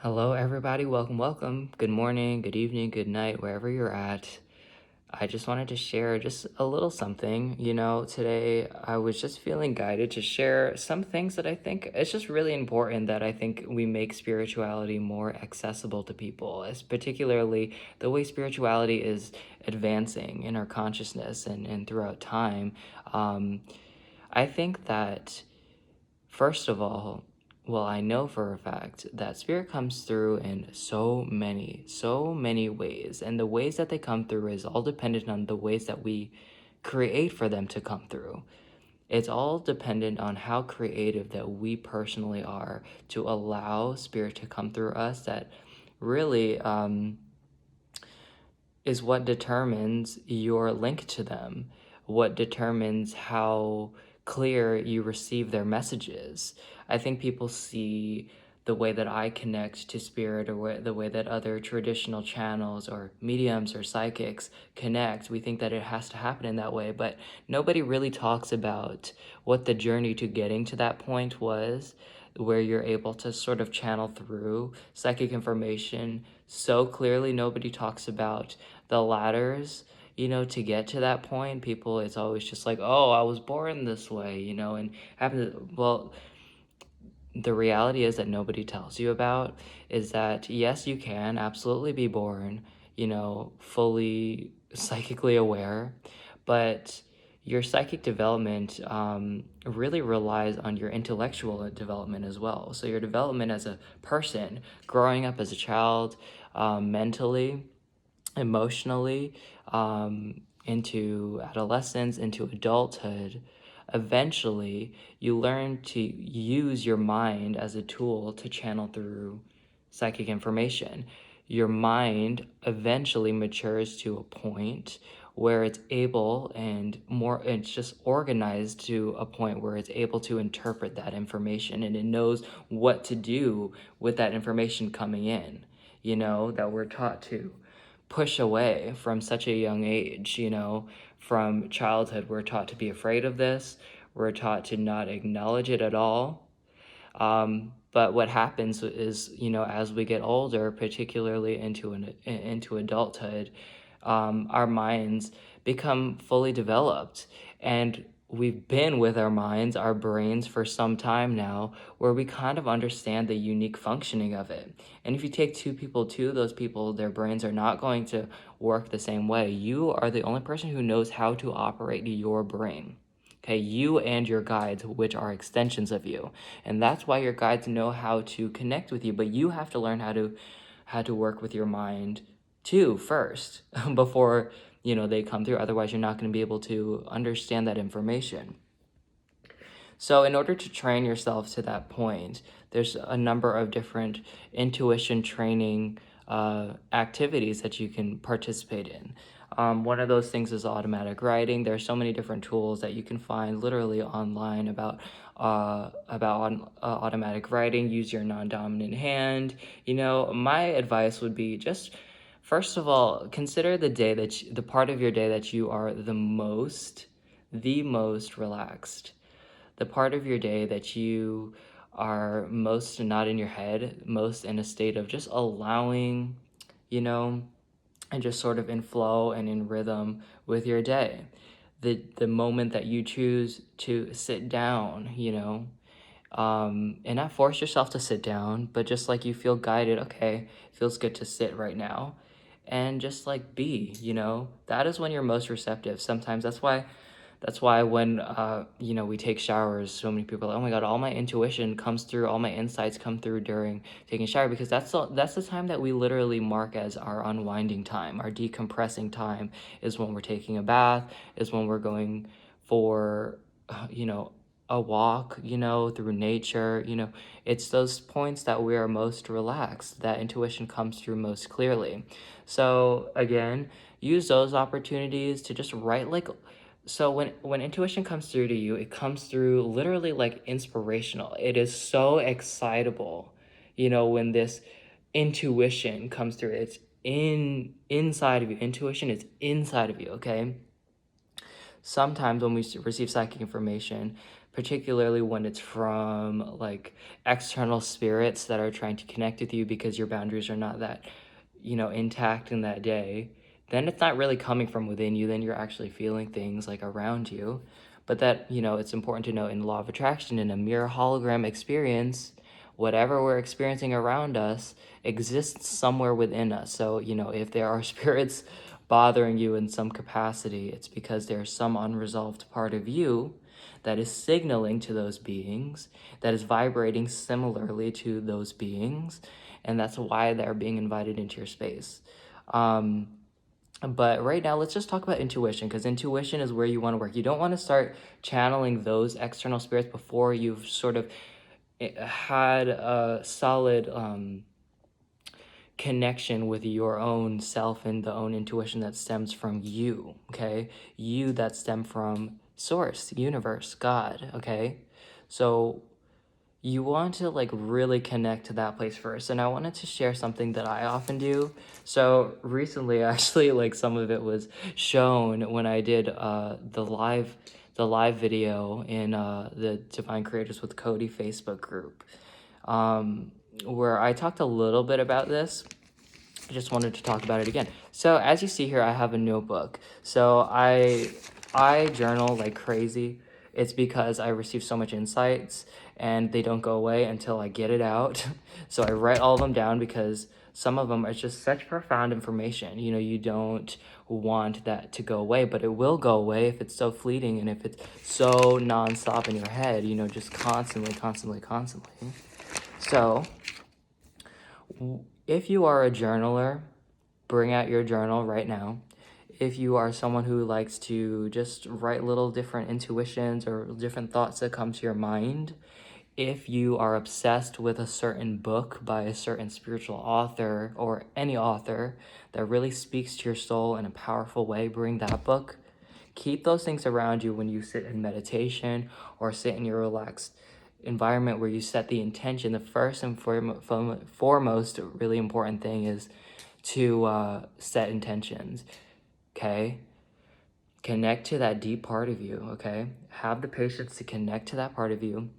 Hello, everybody. Welcome. Good morning, good evening, good night, wherever you're at. I just wanted to share just a little something. Today I was just feeling guided to share some things that I think it's just really important that I think we make spirituality more accessible to people, as particularly the way spirituality is advancing in our consciousness and throughout time. I think that First of all, well, I know for a fact that spirit comes through in so many ways. And the ways that they come through is all dependent on the ways that we create for them to come through. It's all dependent on how creative that we personally are to allow spirit to come through us. That really is what determines your link to them, what determines how clear you receive their messages. I think people see the way that I connect to spirit or the way that other traditional channels or mediums or psychics connect. We think that it has to happen in that way, but nobody really talks about what the journey to getting to that point was, where you're able to sort of channel through psychic information so clearly. Nobody talks about the ladders, to get to that point. People, it's always just like, oh, I was born this way, and well, the reality is that nobody tells you about is that yes, you can absolutely be born, fully psychically aware, but your psychic development really relies on your intellectual development as well. So your development as a person, growing up as a child, mentally, emotionally, into adolescence, into adulthood, eventually you learn to use your mind as a tool to channel through psychic information. Your mind eventually matures to a point where it's able it's just organized to a point where it's able to interpret that information, and it knows what to do with that information coming in, that we're taught to push away from such a young age. From childhood, we're taught to be afraid of this. We're taught to not acknowledge it at all. But what happens is, as we get older, particularly into adulthood, our minds become fully developed, and we've been with our minds, our brains, for some time now, where we kind of understand the unique functioning of it. And if you take two people, those people, their brains are not going to work the same way. You are the only person who knows how to operate your brain. Okay, you and your guides, which are extensions of you. And that's why your guides know how to connect with you, but you have to learn how to work with your mind too first before, they come through. Otherwise, you're not going to be able to understand that information. So in order to train yourself to that point, there's a number of different intuition training activities that you can participate in. One of those things is automatic writing. There are so many different tools that you can find literally online about automatic writing. Use your non-dominant hand. My advice would be just, first of all, consider the part of your day that you are the most relaxed, the part of your day that you are most not in your head, most in a state of just allowing, and just sort of in flow and in rhythm with your day. The moment that you choose to sit down, and not force yourself to sit down, but just like you feel guided, okay, it feels good to sit right now. And just like be, that is when you're most receptive. Sometimes that's why when we take showers, so many people are like, oh my god, all my intuition comes through, all my insights come through during taking a shower, because that's the time that we literally mark as our unwinding time, our decompressing time, is when we're taking a bath, is when we're going for a walk, through nature. It's those points that we are most relaxed, that intuition comes through most clearly. So again, use those opportunities to just write. So when intuition comes through to you, it comes through literally like inspirational. It is so excitable, when this intuition comes through. It's inside of you. Intuition is inside of you, okay? Sometimes when we receive psychic information, particularly when it's from like external spirits that are trying to connect with you because your boundaries are not that, intact in that day, then it's not really coming from within you. Then you're actually feeling things like around you. But that, it's important to know in law of attraction, in a mirror hologram experience, whatever we're experiencing around us exists somewhere within us. So, if there are spirits bothering you in some capacity, it's because there's some unresolved part of you that is signaling to those beings, that is vibrating similarly to those beings, and that's why they're being invited into your space. But right now, let's just talk about intuition, because intuition is where you want to work. You don't want to start channeling those external spirits before you've sort of had a solid connection with your own self and the own intuition that stems from you, okay? You that stem from source, universe, God, okay? So you want to like really connect to that place first. And I wanted to share something that I often do. So recently, actually, like some of it was shown when I did the live video in the Divine Creators with Cody Facebook group, where I talked a little bit about this. I just wanted to talk about it again. So as you see here, I have a notebook. So I journal like crazy. It's because I receive so much insights and they don't go away until I get it out. So I write all of them down because some of them are just such profound information. You don't want that to go away, but it will go away if it's so fleeting and if it's so nonstop in your head, just constantly, constantly, constantly. So if you are a journaler, bring out your journal right now. If you are someone who likes to just write little different intuitions or different thoughts that come to your mind, if you are obsessed with a certain book by a certain spiritual author or any author that really speaks to your soul in a powerful way, bring that book. Keep those things around you when you sit in meditation or sit in your relaxed environment where you set the intention. The first and foremost really important thing is to set intentions, okay? Connect to that deep part of you, okay? Have the patience to connect to that part of you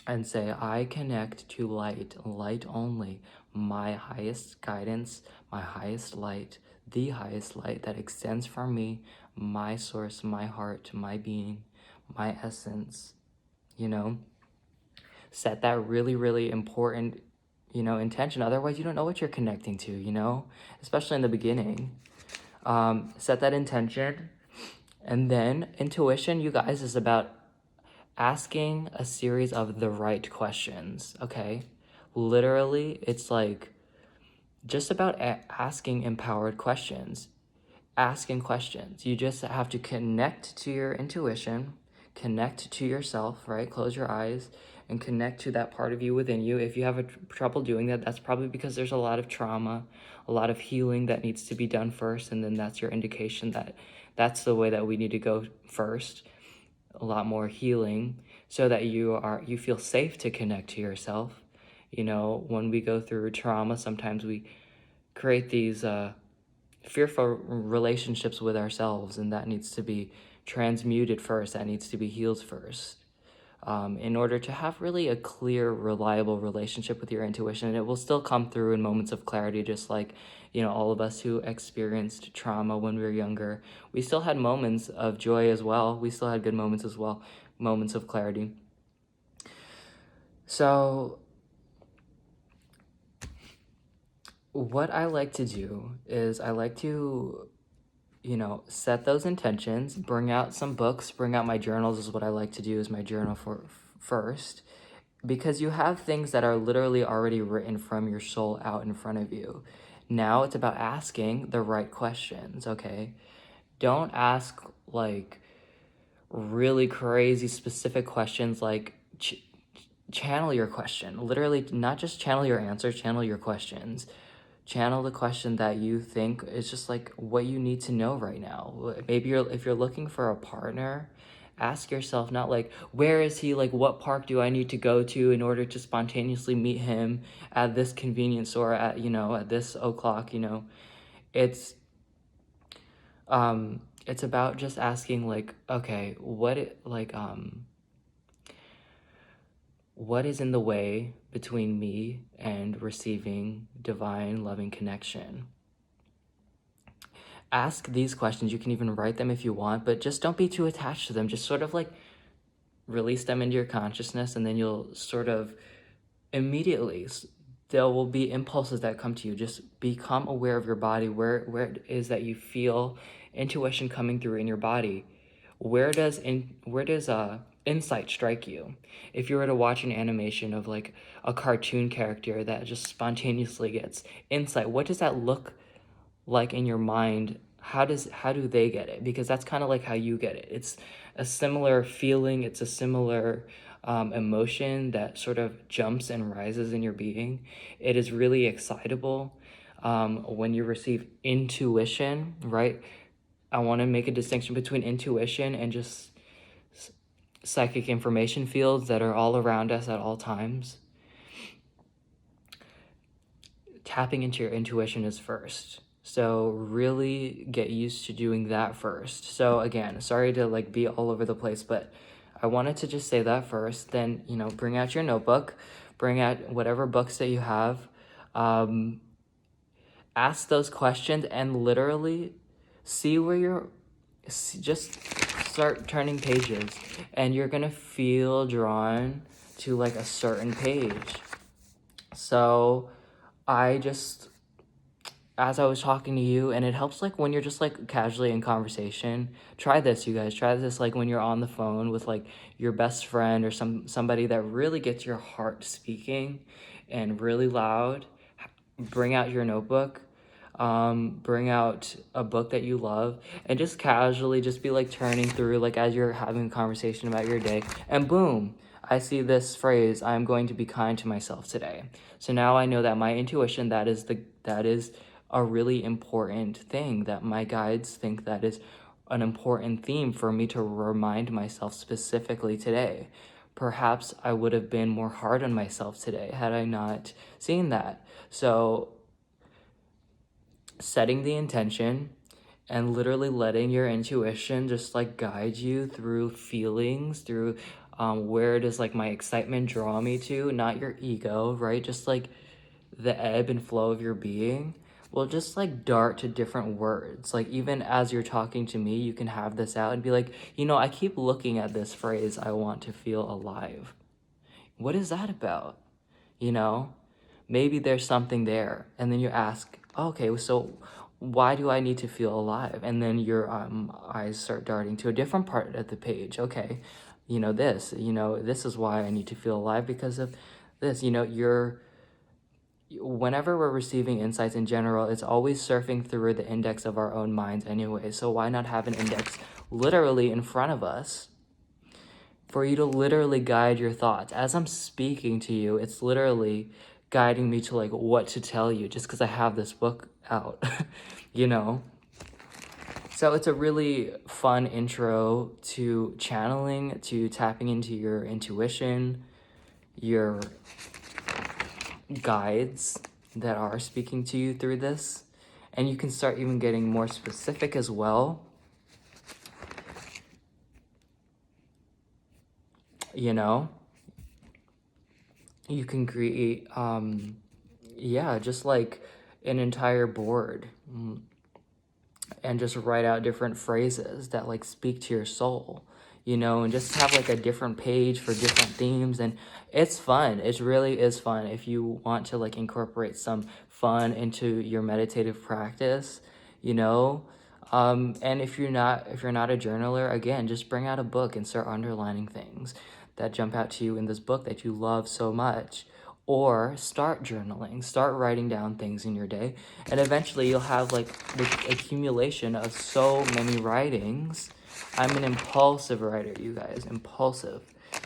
and say, I connect to light, light only, my highest guidance, my highest light, the highest light that extends from me, my source, my heart, my being, my essence, Set that really, really important, intention. Otherwise, you don't know what you're connecting to, especially in the beginning. Set that intention. And then intuition, you guys, is about asking a series of the right questions, okay? Literally, it's like just about asking empowered questions. Asking questions. You just have to connect to your intuition, connect to yourself, right? Close your eyes and connect to that part of you within you. If you have trouble doing that, that's probably because there's a lot of trauma, a lot of healing that needs to be done first, and then that's your indication that that's the way that we need to go first. A lot more healing so that you feel safe to connect to yourself. When we go through trauma, sometimes we create these fearful relationships with ourselves, and that needs to be transmuted first. That needs to be healed first. In order to have really a clear, reliable relationship with your intuition. And it will still come through in moments of clarity, just like, all of us who experienced trauma when we were younger. We still had moments of joy as well. We still had good moments as well, moments of clarity. So what I like to do is I like to set those intentions, bring out some books, bring out my journals is what I like to do is my journal for first, because you have things that are literally already written from your soul out in front of you. Now it's about asking the right questions, okay? Don't ask like really crazy specific questions like channel your question. Literally, not just channel your answer, channel your questions. Channel the question that you think is just like what you need to know right now. Maybe if you're looking for a partner, ask yourself not like, where is he? Like, what park do I need to go to in order to spontaneously meet him at this convenience store at this o'clock, It's it's about just asking like, okay, what is in the way between me and receiving divine loving connection? Ask these questions. You can even write them if you want, but just don't be too attached to them. Just sort of like release them into your consciousness, and then you'll sort of immediately, there will be impulses that come to you. Just become aware of your body, where it is that you feel intuition coming through in your body. Where does insight strike you? If you were to watch an animation of like a cartoon character that just spontaneously gets insight, what does that look like in your mind? How do they get it? Because that's kind of like how you get it. It's a similar feeling, it's a similar emotion that sort of jumps and rises in your being. It is really excitable when you receive intuition, right? I want to make a distinction between intuition and just psychic information fields that are all around us at all times. Tapping into your intuition is first. So really get used to doing that first. So again, sorry to like be all over the place, but I wanted to just say that first. Then, bring out your notebook, bring out whatever books that you have. Ask those questions and literally see where just start turning pages, and you're gonna feel drawn to like a certain page. So as I was talking to you, and it helps like when you're just like casually in conversation. Try this, you guys. Try this like when you're on the phone with like your best friend or somebody that really gets your heart speaking and really loud. Bring out your notebook. Bring out a book that you love, and just casually just be like turning through like as you're having a conversation about your day, and boom, I see this phrase, I'm going to be kind to myself today. So now I know that my intuition, that is a really important thing, that my guides think that is an important theme for me to remind myself specifically today. Perhaps I would have been more hard on myself today had I not seen that. So setting the intention and literally letting your intuition just like guide you through feelings, through where does like my excitement draw me to, not your ego, right? Just like the ebb and flow of your being will just like dart to different words. Like even as you're talking to me, you can have this out and be like, I keep looking at this phrase, I want to feel alive. What is that about? Maybe there's something there. And then you ask, okay, so why do I need to feel alive? And then your eyes start darting to a different part of the page. Okay, this is why I need to feel alive because of this. Whenever we're receiving insights in general, it's always surfing through the index of our own minds anyway. So why not have an index literally in front of us for you to literally guide your thoughts? As I'm speaking to you, it's literally guiding me to like what to tell you just because I have this book out, you know? So it's a really fun intro to channeling, to tapping into your intuition, your guides that are speaking to you through this. And you can start even getting more specific as well. You can create, just like an entire board, and just write out different phrases that like speak to your soul, and just have like a different page for different themes. And it's fun. It really is fun if you want to like incorporate some fun into your meditative practice, and if you're not a journaler, again, just bring out a book and start underlining things that jump out to you in this book that you love so much. Or start journaling, start writing down things in your day, and eventually you'll have like the accumulation of so many writings. I'm an impulsive writer, you guys, impulsive.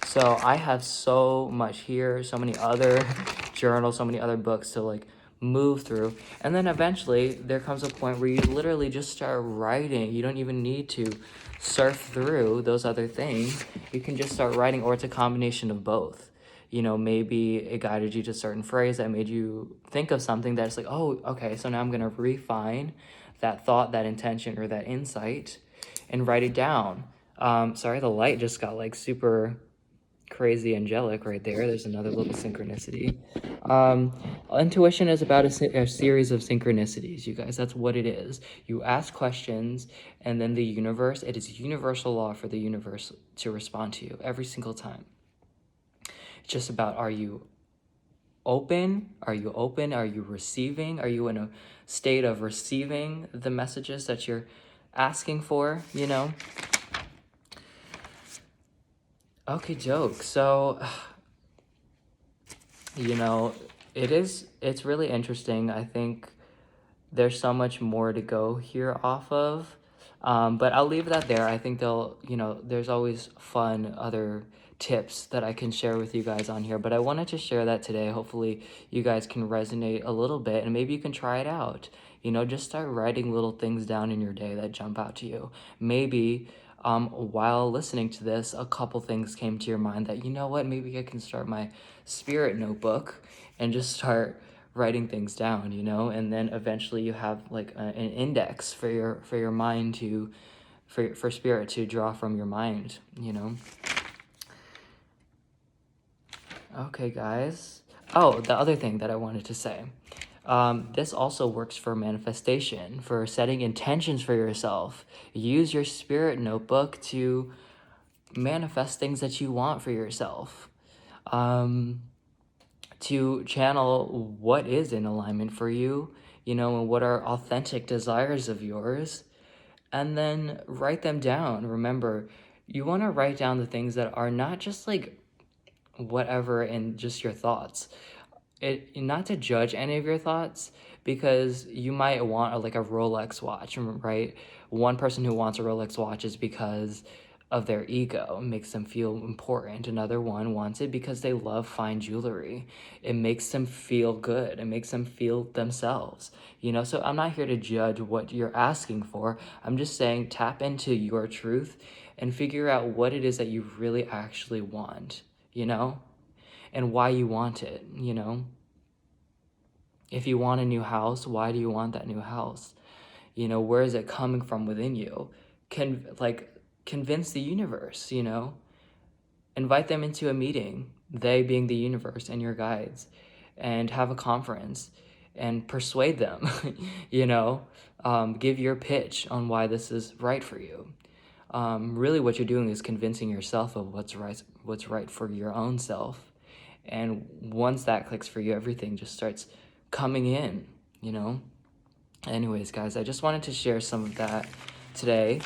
So I have so much here, so many other journals, so many other books to like move through. And then eventually there comes a point where you literally just start writing. You don't even need to surf through those other things. You can just start writing, or it's a combination of both. Maybe it guided you to a certain phrase that made you think of something that's like, oh, okay, so now I'm going to refine that thought, that intention, or that insight and write it down. Sorry, the light just got like super crazy angelic right there. There's another little synchronicity. Intuition is about a series of synchronicities, you guys. That's what it is. You ask questions, and then the universe, it is universal law for the universe to respond to you every single time. It's just about, are you open? Are you open? Are you receiving? Are you in a state of receiving the messages that you're asking for, you know? Okay, joke. So, you know, it's really interesting. I think there's so much more to go here off of. But I'll leave that there. I think there's always fun other tips that I can share with you guys on here. But I wanted to share that today. Hopefully you guys can resonate a little bit and maybe you can try it out. Just start writing little things down in your day that jump out to you. Maybe while listening to this, a couple things came to your mind that, you know what, maybe I can start my spirit notebook and just start writing things down, and then eventually you have like an index for your mind for spirit to draw from your mind. Okay, guys. Oh, the other thing that I wanted to say, this also works for manifestation, for setting intentions for yourself. Use your spirit notebook to manifest things that you want for yourself. To channel what is in alignment for you, and what are authentic desires of yours, and then write them down. Remember, you want to write down the things that are not just like whatever and just your thoughts. Not to judge any of your thoughts, because you might want like a Rolex watch, right? One person who wants a Rolex watch is because of their ego, it makes them feel important. Another one wants it because they love fine jewelry. It makes them feel good. It makes them feel themselves. So I'm not here to judge what you're asking for. I'm just saying tap into your truth and figure out what it is that you really actually want, and why you want it, If you want a new house, why do you want that new house? Where is it coming from within you? Convince the universe, Invite them into a meeting, they being the universe and your guides, and have a conference and persuade them, Give your pitch on why this is right for you. Really what you're doing is convincing yourself of what's right for your own self. And once that clicks for you, everything just starts coming in, Anyways, guys, I just wanted to share some of that today.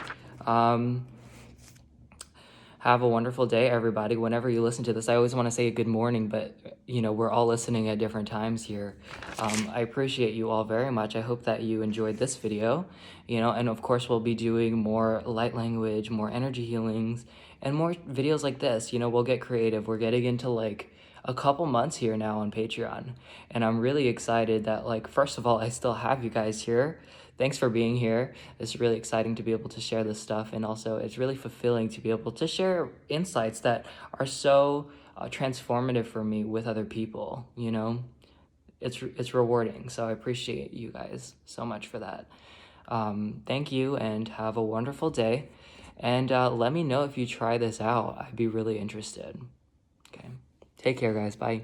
Have a wonderful day, everybody. Whenever you listen to this, I always want to say good morning, but, we're all listening at different times here. I appreciate you all very much. I hope that you enjoyed this video, and of course, we'll be doing more light language, more energy healings, and more videos like this. We'll get creative. We're getting into like a couple months here now on Patreon, and I'm really excited that, like, first of all, I still have you guys here. Thanks for being here. It's really exciting to be able to share this stuff, and also it's really fulfilling to be able to share insights that are so transformative for me with other people. It's rewarding, so I appreciate you guys so much for that. Thank you, and have a wonderful day, and let me know if you try this out. I'd be really interested. Okay, take care, guys. Bye.